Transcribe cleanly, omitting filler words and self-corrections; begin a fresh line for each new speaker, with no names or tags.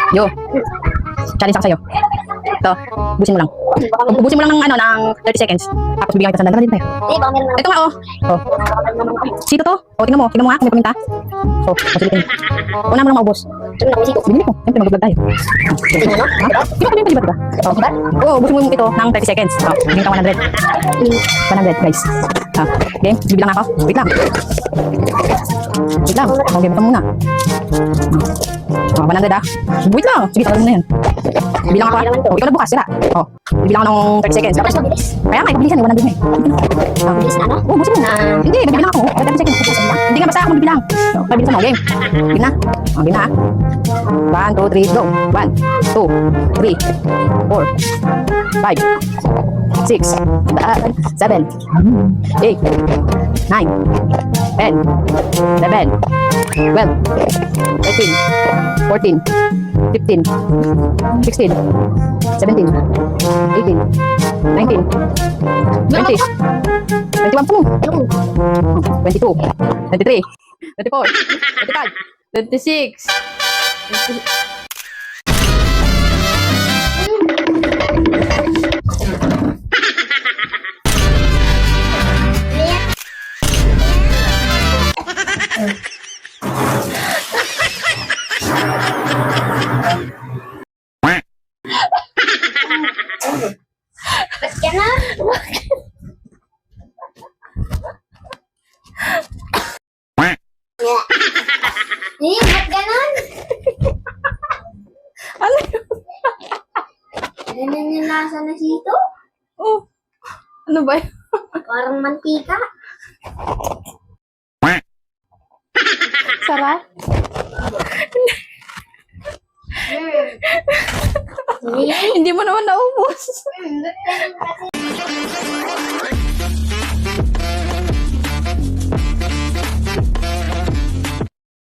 Yo. Challenge ako sa'yo. Ito, ubusin mo lang. Ubusin mo lang ng, ng 30 seconds. Tapos bigyan kita sandal. Dito tayo. Ito nga, oh. Oh. Sito to. Oh, tingnan mo nga kung may paminta. So, masulitin. Una mo lang maubos. Binili ko. Siyempre, mag-vlog tayo. Ha? Di ba kami yung diba? Oh, ubusin mo ito ng 30 seconds. Oh, bigyan ka 100. 100, guys. Game, bibilang ako. Wait lang. Wait lang. Oh, game ito muna. Oh, 100 ah. Wait lang. Sige, tagal mo na yan. Bilang ako. Oh, ikaw na bukas, sila. Oh, bibilang ako ng 30 seconds. Kaya nga, ipablisan. 100 na eh. Bilis na ano? Oh, busin mo na. Hindi, magbibilang ako. 30 seconds. Hindi nga, basta ako magbibilang. So, pabilisan mo. Game. Game na. Oh, game na ah. 1, 2, 3, go. 1, 2, 3, 4, 5, 6, 7, 8, 9, 10, 11, 12, 13, 14, 15, 16, 17, 18, 19, 20, 21 pa mo. 22, 23, 24, 25, 26.
Ba't ganon? Ba't ganon?
Ano yun?
Ganun yung lasa na sito?
Oh, ano ba yun?
Parang mantika.
Sarap? Hindi mo naman naubos.
Ba't ganon kasi?